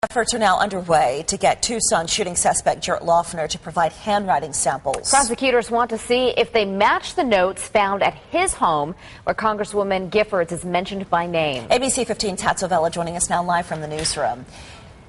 Efforts are now underway to get Tucson shooting suspect Loughner to provide handwriting samples. Prosecutors want to see if they match the notes found at his home, where Congresswoman Giffords is mentioned by name. ABC 15's Hatzel joining us now live from the newsroom.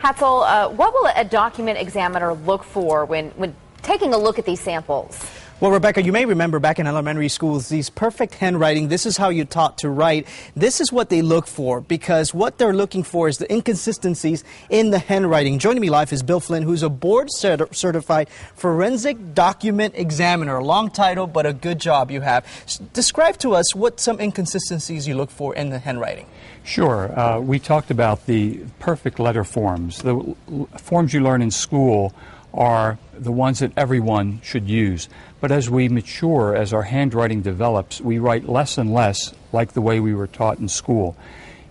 Hatzel, what will a document examiner look for when taking a look at these samples? Well, Rebecca, you may remember back in elementary schools, these perfect handwriting, this is how you taught to write. This is what they look for, because what they're looking for is the inconsistencies in the handwriting. Joining me live is Bill Flynn, who's a board-certified forensic document examiner. A long title, but a good job you have. Describe to us what some inconsistencies you look for in the handwriting. Sure. We talked about the perfect letter forms. The forms you learn in school are the ones that everyone should use. But as we mature, as our handwriting develops, we write less and less like the way we were taught in school.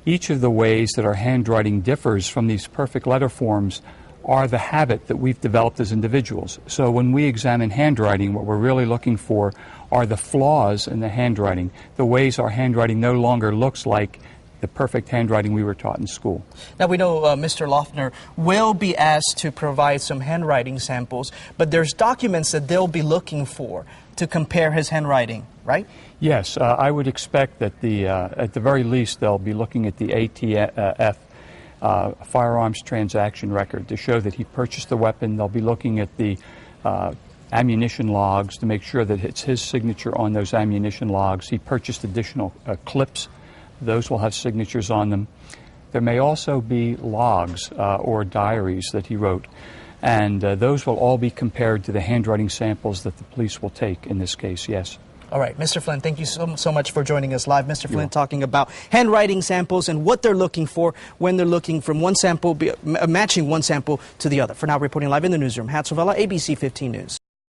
Each of the ways that our handwriting differs from these perfect letter forms are the habit that we've developed as individuals. So when we examine handwriting, what we're really looking for are the flaws in the handwriting, the ways our handwriting no longer looks like the perfect handwriting we were taught in school. Now we know Mr. Loughner will be asked to provide some handwriting samples, but there's documents that they'll be looking for to compare his handwriting, right? Yes, I would expect that at the very least they'll be looking at the ATF firearms transaction record to show that he purchased the weapon. They'll be looking at the ammunition logs to make sure that it's his signature on those ammunition logs. He purchased additional clips. Those will have signatures on them. There may also be logs or diaries that he wrote, and those will all be compared to the handwriting samples that the police will take in this case, yes. All right, Mr. Flynn, thank you so much for joining us live. Mr. Flynn talking about handwriting samples and what they're looking for when they're looking from one sample, matching one sample to the other. For now, reporting live in the newsroom, Hatzel, ABC 15 News.